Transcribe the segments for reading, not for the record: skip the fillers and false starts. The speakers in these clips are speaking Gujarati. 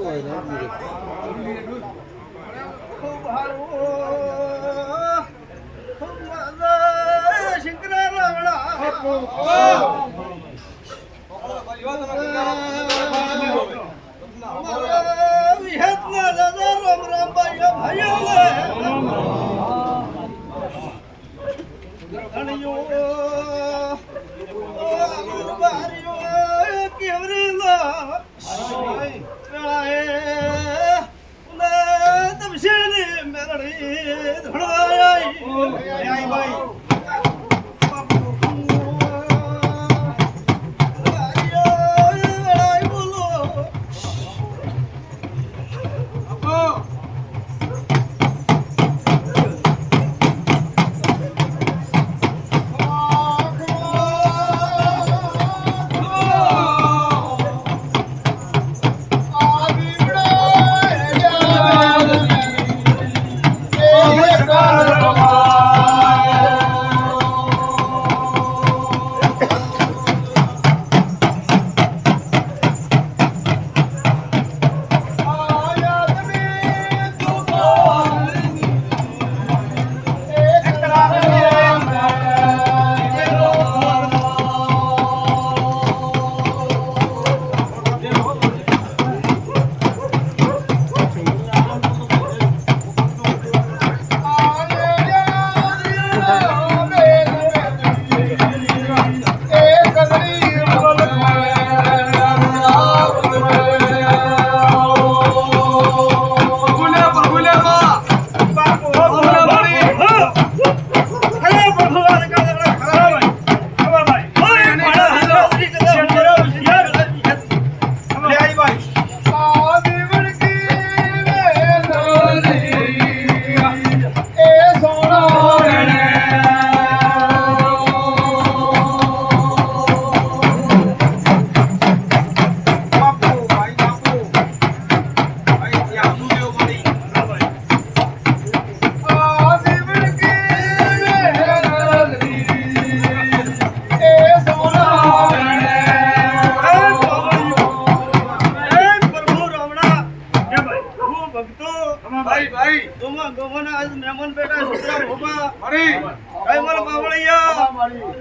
ખૂબ હારું ખૂબ મજા શંકરા રાવણા વિહતના દાદા રામ રામ ભાઈઓ ભાઈઓ ધણીઓ બારીઓ કેવરી લા તમશેને મેરડી ધણવાઈ ભાઈ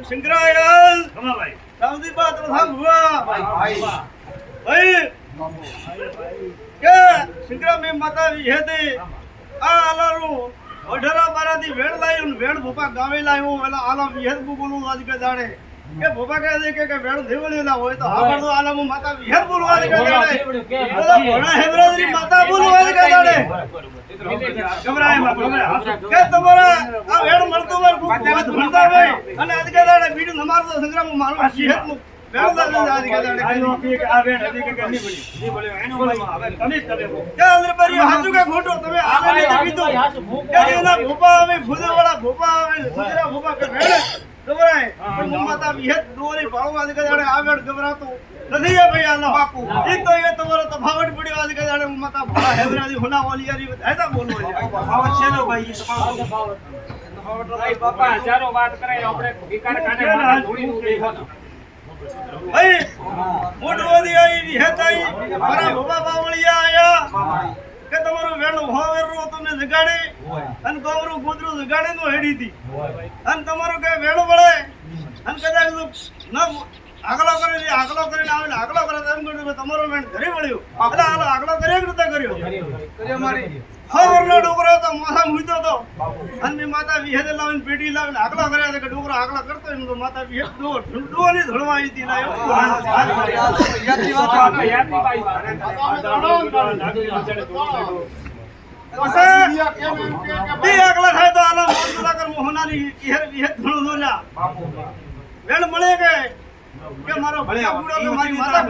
શંકરાયલ રામજી બાત પ્રથમ હુઆ ભાઈ કે શંકરા મે માતા વિહેતે આ આલારું ઓઢરા બારાથી વેણ લાયું વેણ ભોપા ગાવે લાયું એલા આલા વિહેત બોલું આજ કે જાણે કે ભોપા કહે છે કે વેણ દેવળી ના હોય તો હાબર તો આલા માતા વિહેત બોલું આજ કે જાણે તો ભણા હેમરાજની માતા બોલું આજ કે જાણે ગમરાય માં કે તમારા આ વેણ મળતો વાર ખૂબ ભણતા હોય અને આજ કે જાણે બીડું નમારતો સંગ્રામ મારું વિહેત નું વેણ દાદા આજ કે જાણે આ વેણ હતી કે નહીં બોલ્યો એનો હવે તમે તમે કે અંદર પરિયો હાચું કે ખોટો તમે આલે ને કીધું કે એના ભોપા આવે ફૂલેવાળા ભોપા આવે સુજરા ભોપા કે વેણ ગમરાય પણ માતા વિહેત દોરી ભાળવા આજ કે જાણે આ વેણ ગમરાતો નથી એ ભાઈ આલો બાપુ એ તો એ તમારો તફાવત પડ્યો આજ કે જાણે માતા ભણા હેવરાજી હોના ઓલિયારી હેતા બોલવો છે તફાવત છે ને ભાઈ તફાવત ભાઈ બાપા હજારો વાત કરાય આપણે વિકાર કાઢે મારા ધોળીનું દેખાનો ભાઈ મોટવાદી આવી વિહેતાઈ મારા ભોપા બાવળિયા આયા કે તમારું વેણું હોવેરો તમને જગાડે અને ગોમરું ગોદરું જગાડે નો હેડી હતી અને તમારું કે વેણું વળે અને કદાચ ન આગલો કરીને આવે આગલો કરે એમ કર્યું તમારો વેણ ઘરે વળ્યો એટલે હાલો આગલો કર્યો કે નતા કર્યો મારી હવરનો ડોકરો તો માથા મૂતો તો અને મે માતા વિહેદે લાવીને પેટી લાવીને આગલો કર્યા કે ડોકરો આગલો કરતો એમ તો માતા વિહેદ ડોની ધળવાઈ હતી ના યાદની વાત યાદની ભાઈ બે આગલા થાય તો આલા મોહનલાકર મોહનાની કેર વિહેદ ધણો દોલા વેણ મળે કે મારો ભણ્યા બુડો કે મારી માતા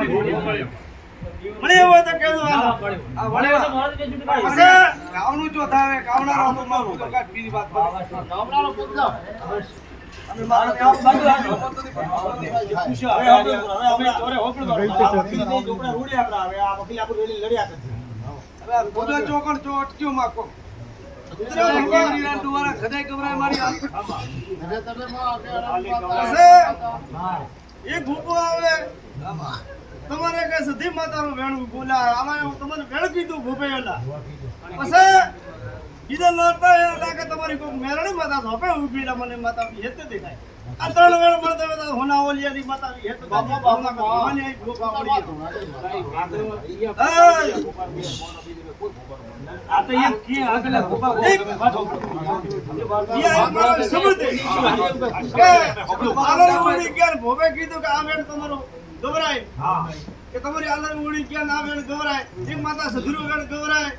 મળે હોય તો કેજો આ મળે તો મોહન કે જુડી ભાઈ અસે ગાવનું જો થાવે ગાવનારો તો મારું તો કાટ બીજી વાત ગાવનારો પૂછલો અમે મારો કામ બાજુ હાલો પૂછો હવે તોરે હોપડો જોકડા રૂડે આપડા હવે આ વકીલ આપણું વેલી લડ્યા કરે હવે બોલો ચોકણ ચો અટક્યો માકો દુવારા ખદાઈ કબરાય મારી અસે એ ભૂપો આવે તમારે કે સધી માતાનું વેણ બોલ્યા આમાં હું તમને વેણ કીધું ભૂપેલા પછી બીજા લડતા એ લાગે તમારી કોઈ મેરણી માતા ધોપે ઊભી લા મને માતા હેતે દેખાય આ ત્રણ વેણ મળતા હતા હોના ઓલિયાની માતા હેતે બાપા ભાવના ભવાની આઈ ભૂપા ઓલિયા આ તો એમ કે આગલા ભૂપા યા મારો સમજ કે આલર ઉડી કે ભોપે કીધું કે આ વેણ તમારો ગવરાય હા કે તમારી આલર ઉડી કે ના વેણ ગવરાય એક માતા સધુરો વેણ ગવરાય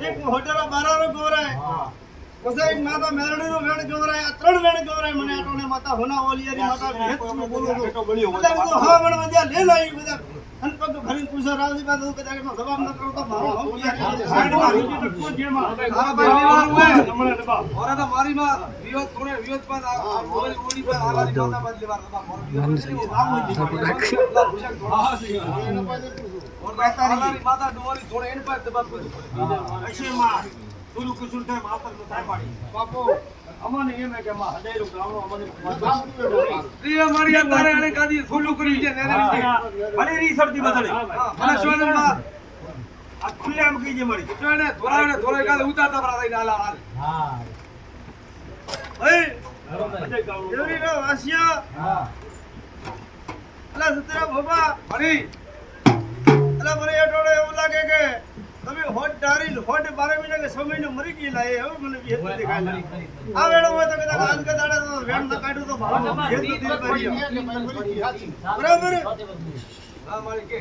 એક હોટરા બારારો ગવરાય પછી એક માતા મેરણીનો વેણ ગવરાય આ ત્રણ વેણ ગવરાય મને આટોને માતા હોના ઓલિયાની માતા ભેત બોલો બધા બધું હા વણ મજા લે લાઈ બધા અનપગ ભરીને પૂછો રાવજી બાદ કે જાકે જવાબ ન કરો તો મારો હમ સાઈડ માં ટકો જેમાં હા ભાઈ લેવાનું હોય હમણે ડબા ઓરા તો મારી માં વિરોધ થોડે વિરોધ પર ઓલી ઓડી પર આલાની માતા બાદ લેવા ડબા મોર હા સહી ઓર માતાની માતા ડોરી થોડે એન પર દબા અશે માં સુરુ કુસુલ થાય માતર ન થાય પાડી બાપો અમને એમ કે માં હડેરું ગામનો અમને પ્રિય મારી તારે આને કાદી ફૂલું કરી છે નેને ભલે રી સરદી બદલે મને સોનન માં આ ખુલ્લે આમ કીજે મારી સોને થોડા કાલે ઉતારતા પરા દઈ ડાલા હાલ હા એ દેવરી નો વાસિયા હા અલા સતરા બાબા અરે અલા મને એટોડે એવું લાગે કે તમે હોટ ડારી હોટ 12 મહિના કે 6 મહિના મરી ગયેલા એ હવે મને ભેદ દેખાય આ વેળો હોય તો કદાચ આજ કદાડે તો વેણ ન કાઢ્યું તો ભાવ ભેદ દીધી કરી બરાબર હા મારી કે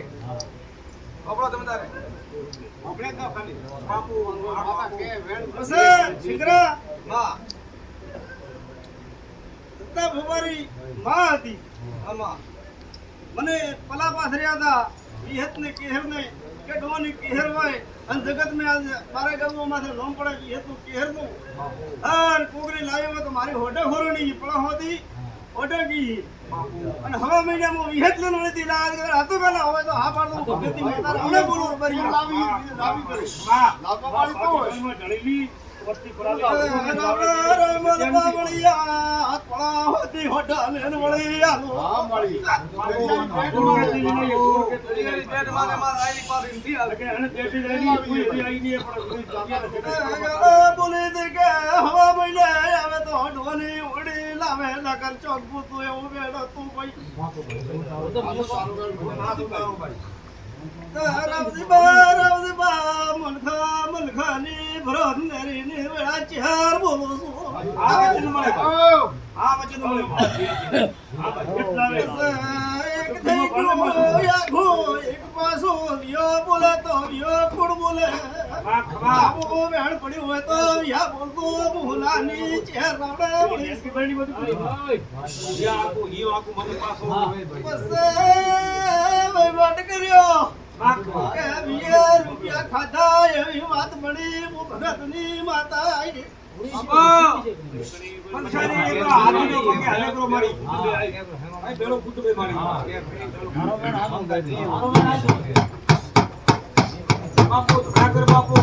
આપણો તમે તારે આપણે તો ખાલી બાપુ માતા કે વેણ બસ શિકરા માં તતા ભુવારી માં હતી આમાં મને પલા પાથર્યા હતા વિહત ને કેહર ને કે ડોની કેહર હોય અન જગત મે આજ મારે ગમો માથે નોમ પડે વિહત નું કેહર નું હર કોગરી લાવ્યો તો મારી હોડે ખોરણી પળા હોતી હોડે કી અને હવા મહિનામાં વિહત લે નળતી લાજ કર હાતો કાલા હોય તો હા પાડો ભગતી માતા અમે બોલો બરી લાવી કરી હા લાપા પાડી તો ઢળીલી વસ્તી પરાલી રમલ બાવળિયા હાથ પળા હોતી હોડા લેન વળિયા હા મળી પેટ મારે માર આઈલી પાડી થી કે અને પેટી રેડી કોઈ આઈ ની પણ બોલે દે કે હવા મહિને આવે તો ઢોની ઉડી લાવે નગર ચોક પૂતું એવું બેડો તું ભાઈ તો મને સારું કર ના તું કાવ ભાઈ રાવજી બા મનખાની ભરત નેરી ને વેળા ચાર બોલો છું આ વચન મળે એક થઈ ગયો યાગો એક પાસો વિયો બોલે તો વિયો કોણ બોલે બાબુ વેણ પડ્યું હોય તો યા બોલતો ભૂલાની ચહેર રાવડે બોલી સીબડી બધું યા આકુ હિયો આકુ મને પાસો બસ વહીવટ કર્યો કે 20 રૂપિયા ખાધા એવી વાત મળી હું ભગતની માતા આઈ પંચારી એક હાથનો કોકે હાલે કરો મારી આ બેડો ફૂટ બે મારી બાપુ ઠાકર બાપુ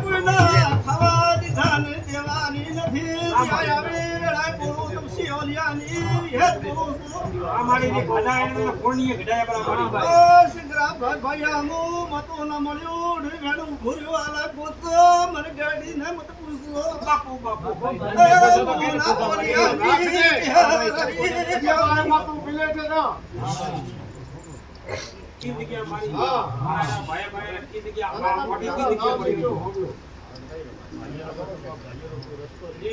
કોઈ ના ખાવા દીધા ને દેવાની નથી આયા વે વેળા બોલું તમસી ઓલિયાની હેત બોલું આ મારી ની ખાધા એને કોણીએ ઘડાયા પર મારી સિંગરા ભાઈ આમો મતો ન મળ્યો ઢેડું ભૂર્યો આલા ગોતો મને ગાડી ને મત પૂછો બાપુ બાપુ બાપુ મિલે છે ના કી જગ્યા મારી મારા ભાઈ કી જગ્યા આ મોટી કી જગ્યા પડી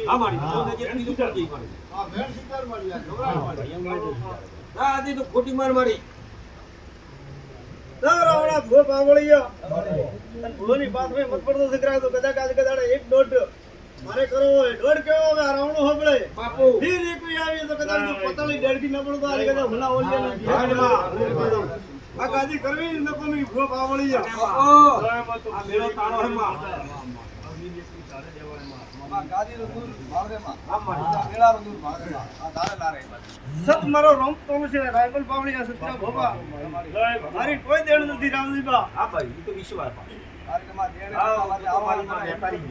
આ મારી તો જે કી જગ્યા કી મારી આ વેણ શિકાર મારી આ આ આદી તો ખોટી માર મારી રાવણા ભો પાવળિયા અને ભોની વાત મે મત પડતો સકરા તો કદાચ આજ કદાડે એક દોઢ મારે કરો હોય દોઢ કેવો હવે રાવણો હોબળે બાપુ ધીર એક આવી તો કદાચ પતળી ડેડકી ન પડતો આ કદાચ ભલા ઓલિયાની આ ગાદી કરવી ન કોમી ભો પાવળિયા બાપુ આ મેળો તારો હે માં ગાદી નું દૂર ભાગરે માં આ મેળા નું દૂર ભાગરે માં આ તારે લારે સત મારો રોમ તો છે રાયબલ પાવળિયા સત્રા ભોપા મારી કોઈ દેણ નથી રામજી બા હા ભાઈ ઈ તો વિશ્વાસ મારી કે માં દેણ અમારી માં વેપારી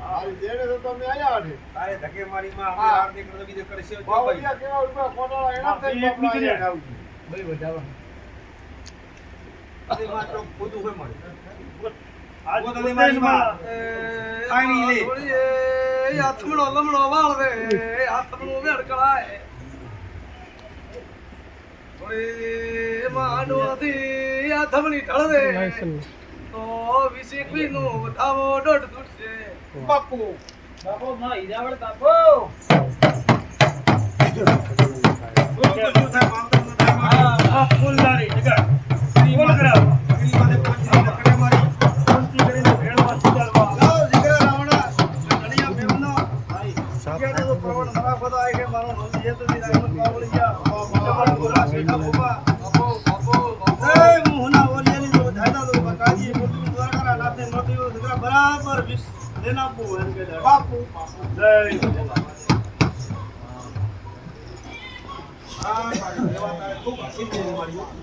મારી દેણ તો તમે આયા આઠે તારે ધકે મારી માં આપણે આર નીકળો બીજે કરશે પાવળિયા કેવા રૂપિયા કોટાળા એના થઈ બાપડા હાથમણો લમણો વાળવે હાથમણો વેડકળાય થોડી માનોથી હાથમણી ઢળવે તો વિશેકવી નો વધાવો દોઢ દૂરશે બાપુ માં હીરાવળ બાપુ ફૂલદારી જગા ફૂલ કરાવ બરાબર દેના બાપુ જય ખૂબ હસી મારી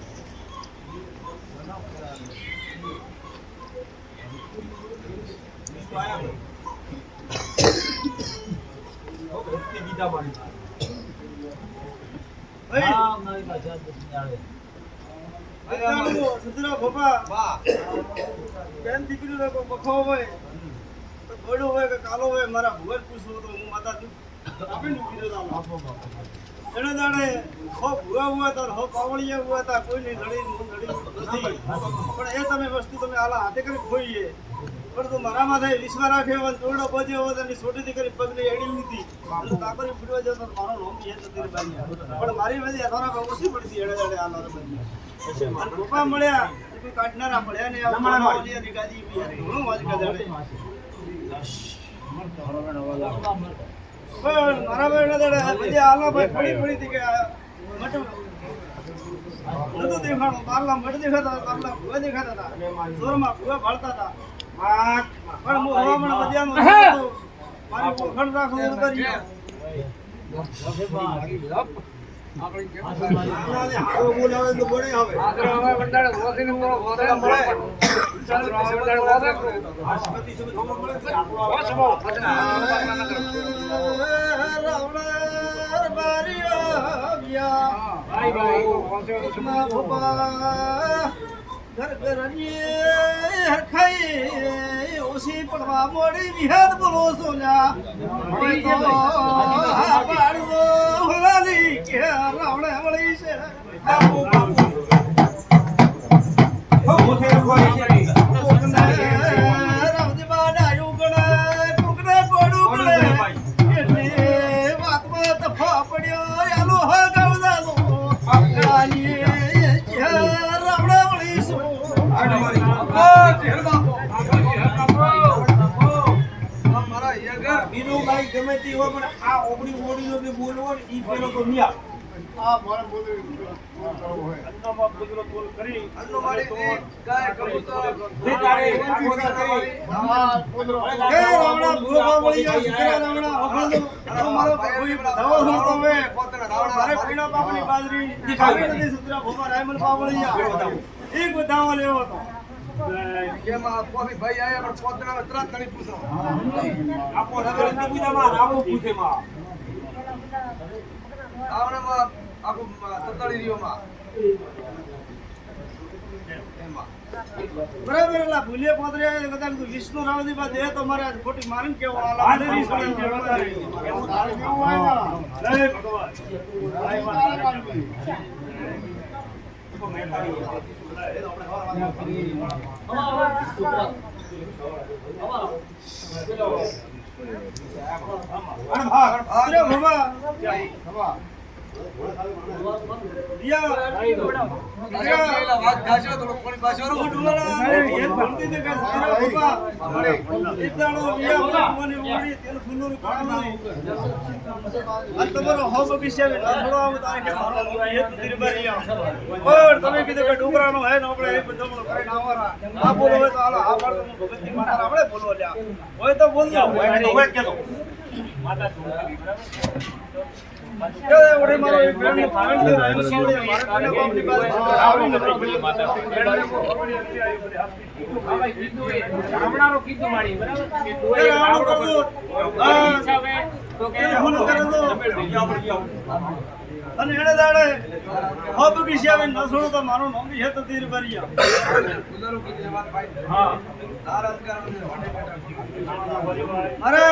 કાલો હોય મારા ભુવન પૂછવું તો હું માતા આપીને એને જાણે હો ભૂવા હુआ હતા હો પાવળિયા હુआ હતા કોઈની લડી નથી પણ એ તમે વસ્તુ તમે આલા હાથે કરી ખોઈએ પણ તો મારા માથે વિશ્વા રાખે હોય તોડો બજ્યો હોય એની છોટી દીકરી પગની એડી લીધી અને કાકરી ફૂટવા જતો મારો નામ એ જતી બાઈ પણ મારી વધી થોડા બહુ ઓછી પડતી એડે એડે આલા બની અને ગોપા મળ્યા કોઈ કાઢનારા મળ્યા ને આ મારી ગાદી બી ઘણો વાજ કદાડે મારા ભાઈ દાડે બધી આલા ભાઈ પડી હતી કે મટ નતો દેખાણો પારલા મટ દેખાતા પારલા ભૂવા દેખાતા હતા જોરમાં ભૂવા ભળતા હતા પણ હું હવામણ બજાનો મારી ઓળખાણ રાખો કરી ઘર ઘર ખાઈ ઓછી પડવા મોડી વિહાર બોલો સોલ્યા પાડવો હોલાલી કે રાવણે મળી છે બાપુ બાપુ હો મોથે કોઈ છે રાવજી બાડા યુગણે કુકને કોડું ગળે એટલે વાતમાં તફા પડ્યો આલો હ ગવદાનો આલી રાવણે મળી છે ગમે તે હોય પણ આ ઓગણી ઓડીનો બોલવો ઈ પેલો તો નિયા આ મારે બોલે અન્નોમાં બગલો બોલ કરી અન્નો મારી ગાય કબૂતર દેતારે એ રાવણા ભૂવા મળી જાય શિકરા રાવણા અફળો મારો કોઈ ધવો હોતો વે મારે પીણા બાપની બાજરી દીખાવી નથી સુતરા ભૂવા રાયમલ પાવળિયા એક બતાવો લેવો તો કેમાં પોલી ભાઈ આયા પણ પોતના ત્રણ તણી પૂછો આપો નગર પૂછા માં આપો પૂછે માં આવણામાં આખો તતડી રહ્યો માં એમાં બરાબર એલા ભૂલે પોતરે બધા વિષ્ણુ રાવજી બા દે તો મારે ખોટી મારીને કેવો આલા લેરી છોડે કેવું આયા જય ભગવાન તમે કીધું કે ડુંગરા નો હે ને આપણે એ બધો કરીને આવવાના આ બોલો હોય તો હાલો આ પાડો ભગવતી માતા આપણે બોલવા લ્યા હોય તો બોલજો હોય કે માતા કે ઓડે મારો એક બેન ફાઈન દે રાઈનો સોડે મારે કોને બાપની પાસે આવી નથી માતા આ ભાઈ કીધું એ ગામડાનો કીધું મારી બરાબર કે કોઈ રાવણ કરજો હા તો કે ફોન કરો તો અને એને દાડે હબ કિસ્યા ન છોડો તો મારું નામ છે તો તીર ભરિયા અરે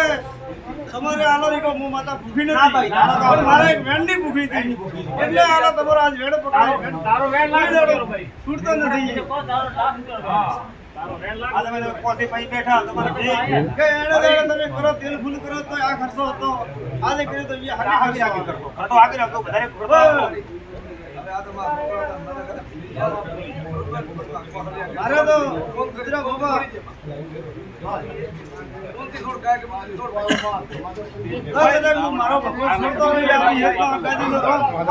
તમારે આલો કો મુ માતા ભૂખી નથી પણ મારે એક વેણની ભૂખી હતી એટલે આલો તમારો આજ વેણ પકડાયો તારો વેણ લાગી ભાઈ છૂટતો નથી આજે મેં કોઠી પાઈ બેઠા તમારે કે એને દાડે તમે કરો તેલ ફૂલ કરો તો આ ખર્ચો હતો આજે કર્યો તો હાલી કરતો તો આગળ રાખો વધારે અરે તો કુતરા બાબા મારો ભગવાન છોડતો હોય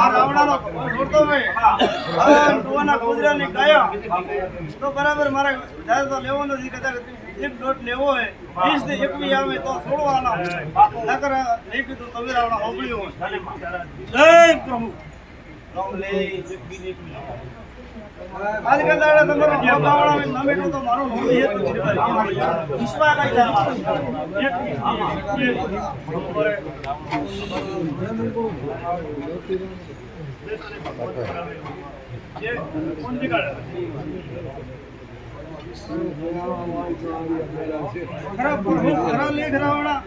રાવણાનો છોડતો હોય ટુવાના કુતરાની ગયા તો બરાબર મારે વધારે તો લેવો નથી કદાચ એક દોઢ લેવો હોય 20 ને 21 આવે તો છોડવાના નકર નહીં કીધું તમે રાવણા હોબળ્યો જય પ્રભુ આજ કે દાડે તમારો હોબાવાળો નમેટો તો મારો નોંધી હે તો વિશ્વા કઈ જાય જે કોણ દીકાડે ખરાબ ખરાબ લેખ રાવણા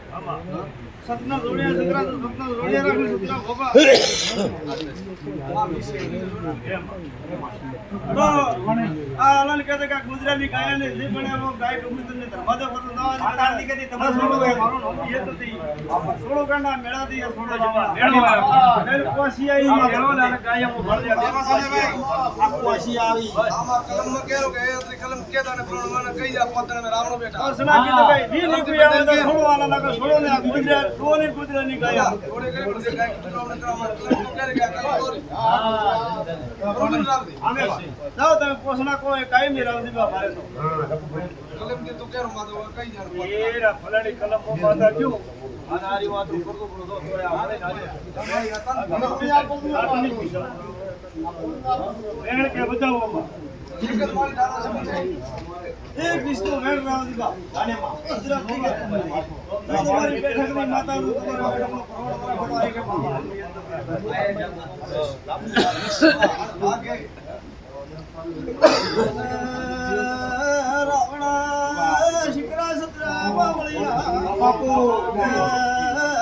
સતના જોડિયા સતરા તો સતના જોડિયા રાખી સતરા ભોપા તો આ અલન કહેતે કે ગુજરાતી ગાય ને જે પણ એવો ગાય કબૂતર ને ધર્માદે ફરતો નવાજ કરાતી કે તમારે છોડો મારો નો એ તો તી છોડો કાંડા મેળાતી છોડો મેળ કોસી આવી હેરો ને ગાય મો ભર દે આ કોસી આવી આમાં કલમ માં કેરો કે એ કલમ કેતા ને પ્રમાણે કહી જા પોતાને રાવણો બેઠા સના કીધું ભાઈ વી નીકળી આવે તો છોડવાના ના છોડો ને આ ગુજરાત ટોની કુદરાની ગાય થોડે કરે પછી ગાય કુદરાને કરવા તો કરે કે કલમ દોરી અમે જાઓ તમે પોસના કોઈ કાઈ મી રાવ દીવા મારે તો કલમ કે તું કેરો માતો કઈ જાણ એરા ફલાડી કલમ મો માતા ક્યું આ નારી વાત કરતો પડો તો આવે નાજે તમારી વેણ કે બચાવવામાં એક મારી દાદા સમજી એક વિષ્ણુ વેણ રાવ દીવા ગાનેમાં કુદરા ભોગા તમારી બેઠકની માતાનું તમારા બેઠકનો કરોડ કરોડ આવી કે આગે રાવણા શિકરા સત્રા બાવળિયા બાપુ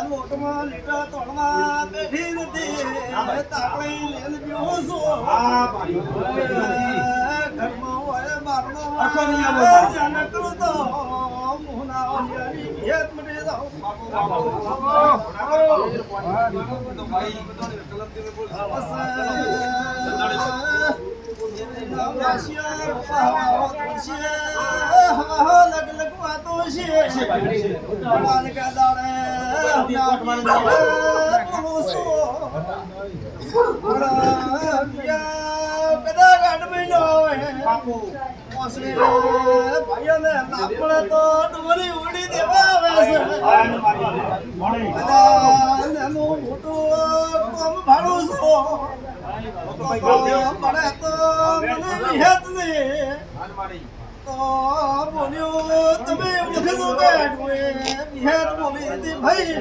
મોટમાં લીટા તોડવા બેઠી નથી તાપણી લેન પીવો છો ઘરમાં હોય બારનો જાન કરું તો મોહના ઓલિયારી ભેટ મટી જાઓ લગ લગવા તો છે કે દાડે કદાચ 8 મહિનો હોય ભાઈઓને આપણે તો ડુંગળી ઉડી દેવા આવે છે એનું મોટું કામ ભાડું છું પડે તો મને નિહત નહીં તો બોલ્યું તમે લખી દો કે નિહત બોલી હતી ભાઈ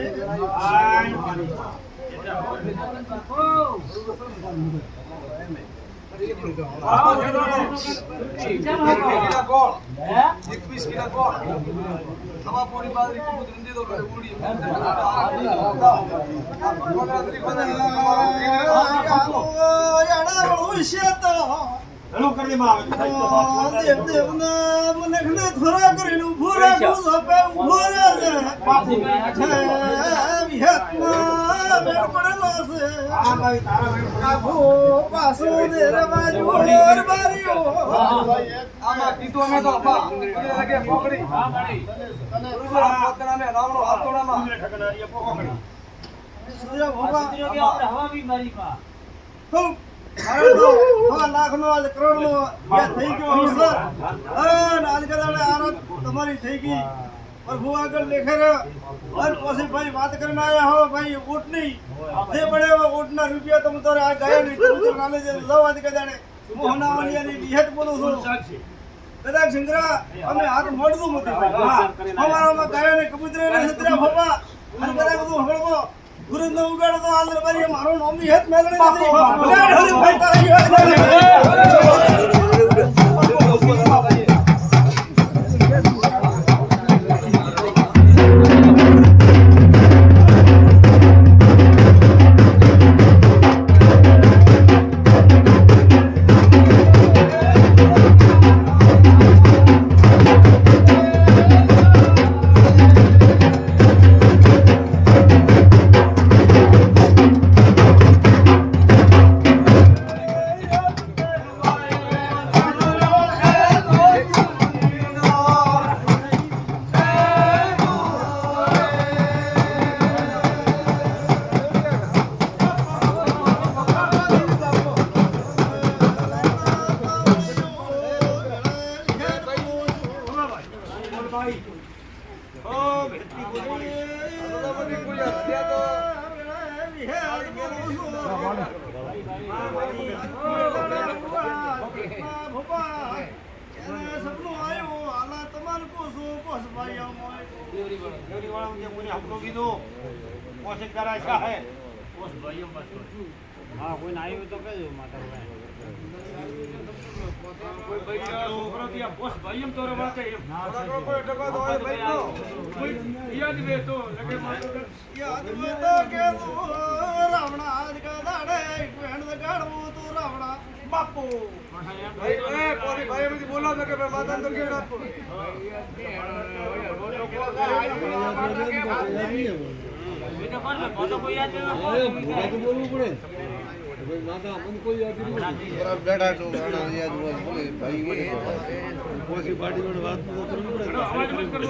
મને થોડા કરીને ઉભો રાખું તમારી થઈ ગઈ પ્રભુ આગળ લેખે પછી ભાઈ વાત કરીને આયા હો ભાઈ ઊંટની જે પડે ઊંટના રૂપિયા તમે તો આ ગયા નહીં નાલે લવાદ કદાડે મોહનાવલિયાની વિહત બોલું છું કદાચ શંકરા અમે હાથ મોડતું નથી અમારામાં ગયા ને કબૂતરે ને સતરા ફોપા અને કદાચ બધું હળવો ગુરુનો ઉગાડો તો આંધ્ર ભાઈ મારો નામ બી હેત મેલડી નથી ભલે ઢોલી ભાઈ તારી સપનું આવ્યું હાલા તમારું કોસો કોસ ભાઈ હા કોઈ ના આવ્યું તો કહેજો માતા યાદ મેં તો કે તું રાવણા આજ કા દાડે વેણ ગાડવું તું રાવણા બાપુ બોલો તો કે માતા તો કેવડા બોલવું પડે માતા મને કોઈ યાદ બેઠા તો યાદ ભાઈ પોસી પાર્ટી વાત કરવી પડે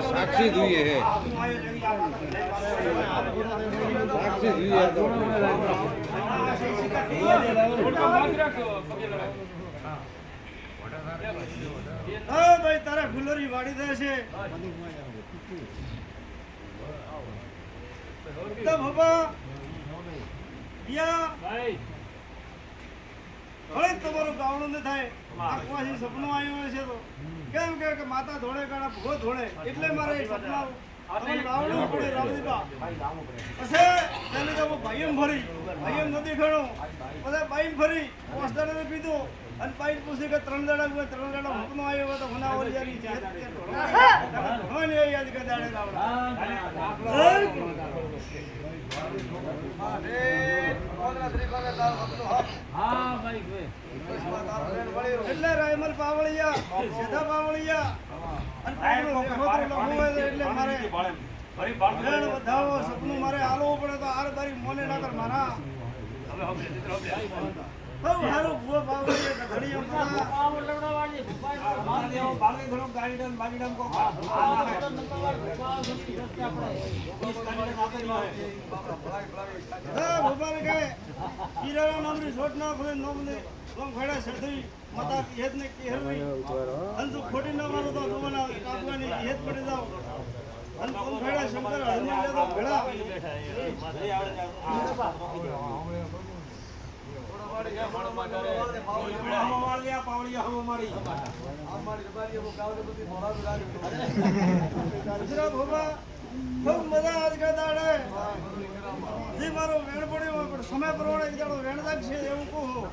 સાક્ષી જોઈએ હે સાક્ષી જોઈએ તો હા ભાઈ તારા ફુલરી વાડી દે છે તો બાબા યા ભાઈ હવે તમારું ગાવણું ન થાય આખવાથી સપનું આવ્યું છે તો કેમ કે માતા ધોળે કાળા ભૂગો ધોળે એટલે મારે એક સપના ગાવણું પડે રામદીપા પછી તેને તો ભાઈમ ફરી ભાઈમ નથી ખેડું પછી બાઈમ ફરી પોસ્ટાને પીધું અને પાઈ પૂછી કે 3 દાડા સપનું આવ્યો તો હુના ઓલિયાની યાદ કે દાડે એટલે રાયમલ પાવળિયા સીધા પાવળિયા એટલે મારે વધાવો સપનું મારે હાલવું પડે તો આર તારી મોને ના કર મારા હારું ભૂવો પાવળિયા ઘડી માતા હેત ને કેહરવી અંતુ ખોટી ના મારો તો દુવાના કાપવાની હેત પડી જાવ અને કોમ ખડા શંકર હનુમાન લે તો ભેળા સમય પ્રમાણે એક દાડો વેણ લાગશે એવું કહું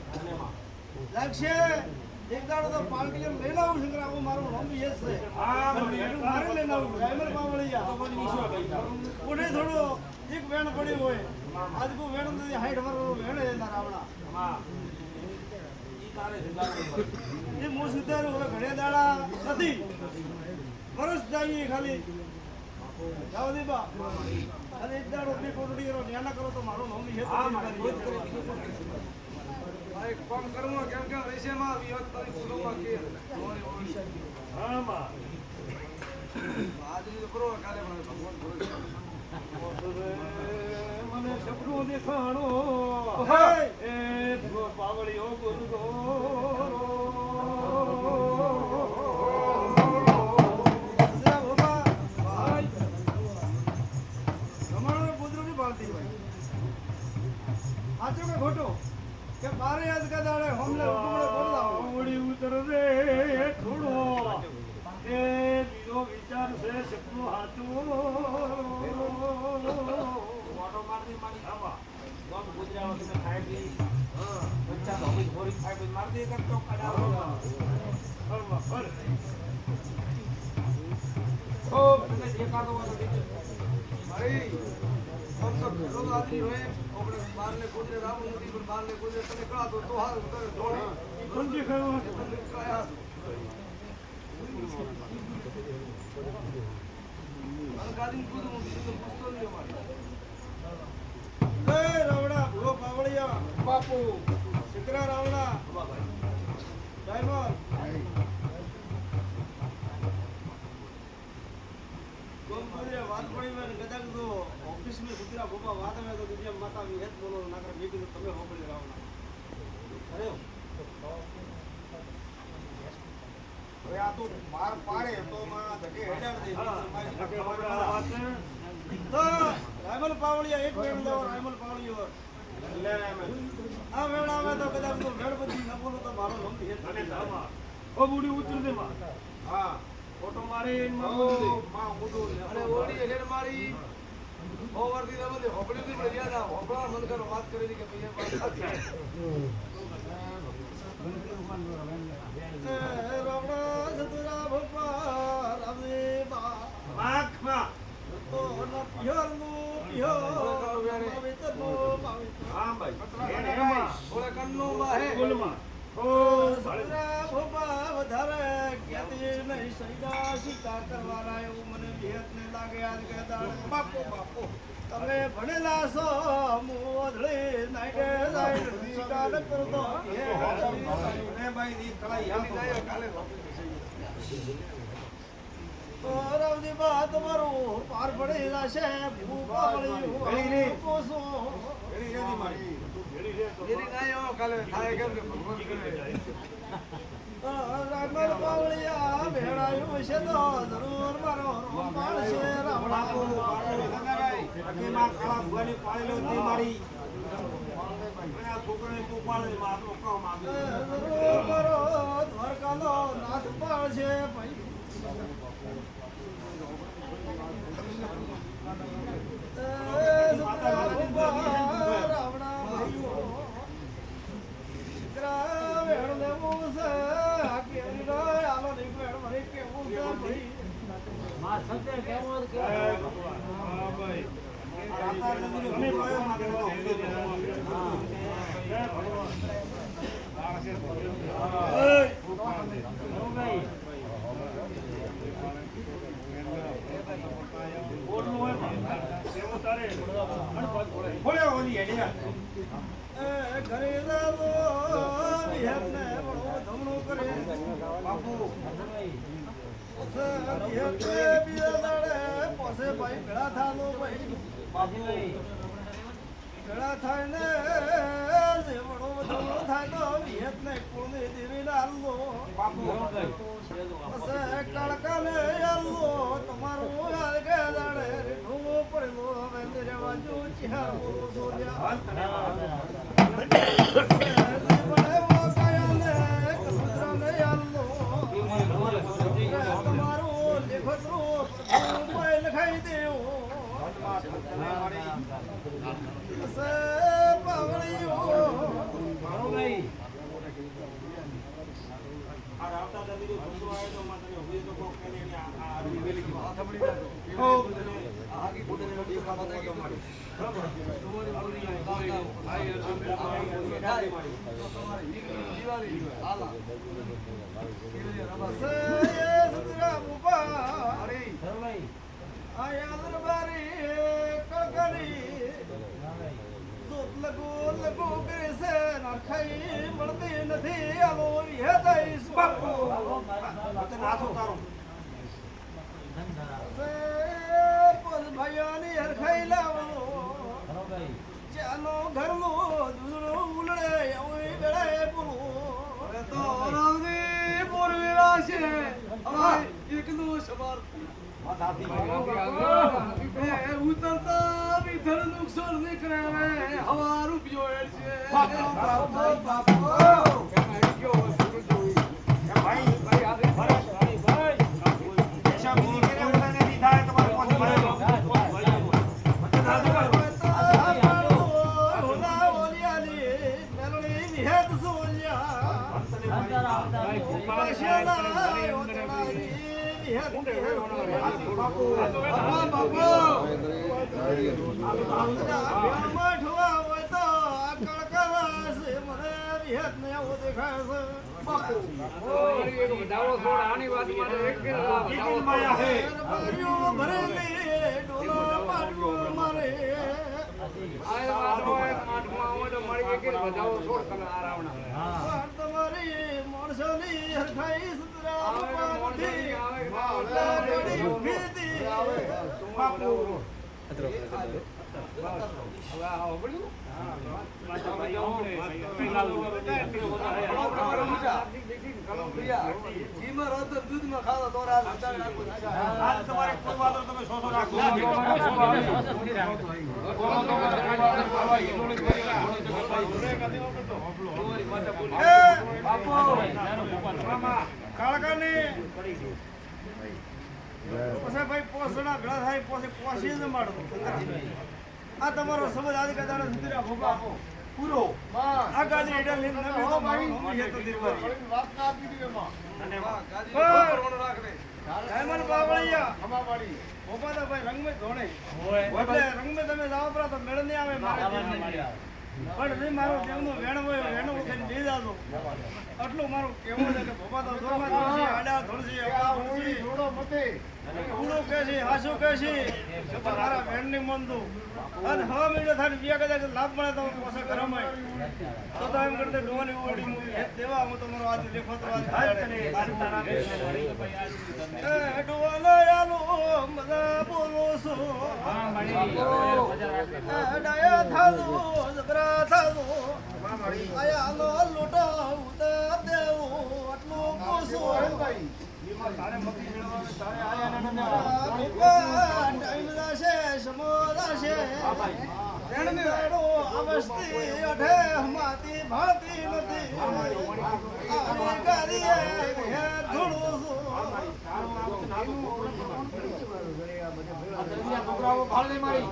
લાગશે એક દાડો તો પાર્ટી લઈને આવું શંકર આવું મારું નામ યસ છે મારે લઈને આવું રાયમલ પાવળિયા થોડો એક વેણ પડ્યું હોય આજ કો વેણ નથી 60 વર્ષ વેણ એના રાવણા એ મો સુધાર હવે ઘણે દાડા નથી વર્ષ જઈએ ખાલી જાવ દે બા અને એક દાડો બે કોટડી કરો ન્યાના કરો તો મારો નામ છે એક કામ કરવું કેમ કે રેસેમાં વિવાદ તારી બોલવા કે હા માં આજની તો કરો કાલે પણ ભગવાન મને સપનું દેખાણો એ પાવળીઓ ગુરુ સાચું કે ખોટું કે બારે યાદ કા દાડે હમલે ટુકડે બોલતા ઉડી ઉતર રે થોડો એ બીજો વિચાર છે સપનું હાચું વાટો મારતી મારી આવા ગમ ગુજરાત તમે ખાઈ ગઈ હા બચ્ચા ભોગી ભોરી ખાઈ ગઈ મારતી કરતો કડાવો ફરવા ફર ઓ તમે દેખાતો વાળો મારી हम सब लोग आदमी होए ओपरे बाहर ले कूदे राम नदी पर बाहर ले कूदे तने कड़ा तो हाल कर दौड़े समझे खयो काया गाड़ी कूद मुझे तो पुस्तो नहीं हमारी ए रावड़ा भो पावड़िया बापू सिकरा रावड़ा ड्राइवर गोमपुरे बात पड़ी मैंने गदक दो ऑफिस में सुतरा गोपा बात में तो दुनिया माता भी हेत बोलो ना कर मीटिंग तमे हो पड़ी रावना अरे હવે આ તો માર પાડે તો માં ધકે હેડાડ દે ધકે વાત તો રાયમલ પાવળિયા એક વેણ દો રાયમલ પાવળિયો લે રાયમલ આ વેણ આવે તો કદાચ તો વેણ બધી ન બોલો તો મારો નામ હેત અને ધામા ઓ બુડી ઉતર દે માં હા ફોટો મારી માં ઉડો અરે ઓડી હેડ મારી ઓવર દી દે હોબડી દી પડ્યા જા હોબડા મન કર વાત કરી કે ભૈયા વાત એ રોબડા સતુરા ભોપા રામે બા માખમાં તો ન પિયર નો પિયો પવિત્ર નો હા ભાઈ એને ઓલે કન્નો માં હે ગુલમાં ઓ સતુરા ભોપા વધારે ક્યાંથી નહીં સૈડા શિકાર કરવાના એવું મને ભેત ને લાગે આજ કે દાડ બાપો બાપો તમે ભણેલા છો મોધળી નાઈટે જાય શિકાર કરતો ને ભાઈ ની કળાઈ આમ જાય કાલે તો રાવજી બા તમારું પાર પડી જશે ભૂપા વળી પોસો એની રેડી મારી એની નાયો કાલે થાય કેમ કે ભગવાન કરે રામર પાવળિયા ભેળાયું છે તો જરૂર મારો રોમાળ છે રાવણા કો બાકી માં ખાવા ભવાની પાળેલો થી મારી આ છોકરાને તું પાળે માં તો કામ આવે જરૂર મારો દ્વારકાનો નાથ પાળ છે ભાઈ રાવણા ભાઈઓ વેણ લેવું છે કેવી રાય આલો નહીં વેણ મને કેવું છે ભાઈ માં સત્ય કેવું કે હા ભાઈ રાતા નદી મને પાયો માં હા જય ભગવાન આ છે ભાઈ બોલનું હોય કેવો તારે બોલે ઓલી હેડિયા ઘરે જાવો વિહતને બળો ધમણો કરે બાપુ ઓસે વિહતે બીજા દાડે પોસે ભાઈ ભેળા થાલો ભાઈ બાપુ ભેળા થાય ને જે બળો ધમણો થાય તો વિહતને કોને દેવી લાલો બાપુ ઓસે કળકાલે આલો તમારું આગે દાડે ઢોંગો પડેલો હવે તેરે વાજુ ચાર બોલો સોલ્યા લખાઈ દેવો પાવળીઓ ઉતરતા વિધર નુકસાન નીકળે હવા રૂપિયો દૂધમાં ખાવા તો આ તમારો સમજ આદિ કદાડો સુધીરા ભોગા આપો પૂરો આ ગાદી એડા લઈને નમે તો મારું મમ્મી હે તો દીરવારી વાત ના આપી દીવે માં અને વાહ રોણ રાખને ડાયમંડ બાવળિયા હમાવાડી ભોપાદા ભાઈ રંગ મે ધોણે એટલે રંગ મે તમે જાવ પર તો મેળ નહીં આવે મારે પણ નહીં મારો દેવનો વેણ હોય વેણ વખત દે જાજો આટલું મારું કેવું છે કે ભોપાદા જોરમાં ધોળસી આડા ધોળસી આડા ધોળસી જોડો મતે ઉડો કે છે હાસો કે છે મારા વેણ ની મન દો અને હવા મીડો થાય બીયા કદાચ લાભ મળે તો પોસા કરમાય તો એમ કરતે ડોવાની ઓડી દેવા હું તમારો આજ લેખોતો આજ એ ડોવાનો આલો મજા બોલો છો હા મળી ડાયા થાલો જબરા થાલો આયા નો લોટો ઉતાર દેવો આટલું કોસો ભાઈ બીમા તારે મકી મેળવા તારે આયા ને ટાઈમ દાશે સમોદાશે હા ભાઈ રેણને રેડો અવસ્થી અઢે હમાતી ભાતી નથી આ ગાડીએ હે ધોળો છો આ છોકરાઓ ભાળ લે મારી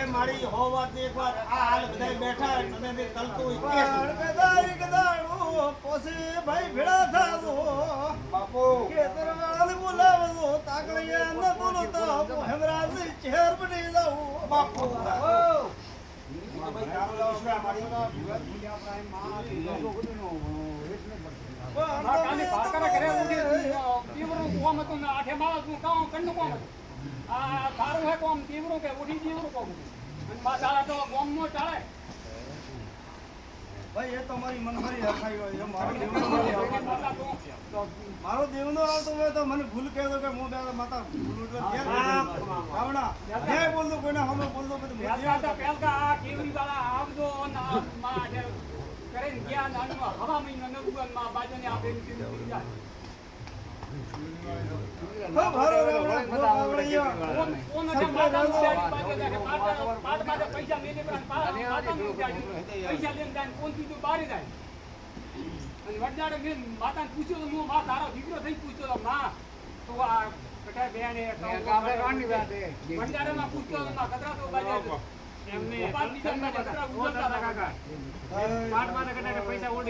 મારી હો વાત એક વાર આ હાલ બધા બેઠા તમે બે તલતું પોસી ભાઈ ભેળા થાવો બાપુ કે તરવાળ બોલાવો તાકળિયા ન બોલો તો હેમરાજ ની ચહેર બની જાવ બાપુ ભાઈ કામ લાવ છે મારી ના ભુવા ભુલિયા પ્રાઈમ માં લોકો ગુદનો કાની પાકરા કરે તીવરો કોમ તો આઠે માસ નું કામ કન્નું કોમ આ તારું હે કોમ તીવરો કે ઉડી તીવરો કોમ અને પાછા તો કોમ નો ચાલે ભાઈ એ તો મારી મનહરી હખાઈ હોય મારું તો મારો દેવનો આવતો હોય તો મને ભૂલ કહેતો કે હું બે માતા ભૂલ એટલે આવણા મેં બોલતો કોઈને હમે બોલતો બધું ભારો માતાને પૂછ્યો તો મા તારો દીકરો થઈ પૂછ્યો તો મા તો આ કટા બેને ભંડારામાં પૂછ્યો તો મા કતરા તો બાજે એમને પાટ બીજા કતરા ઉજળતા હતા કાકા પાટ માં કટા પૈસા ઓડી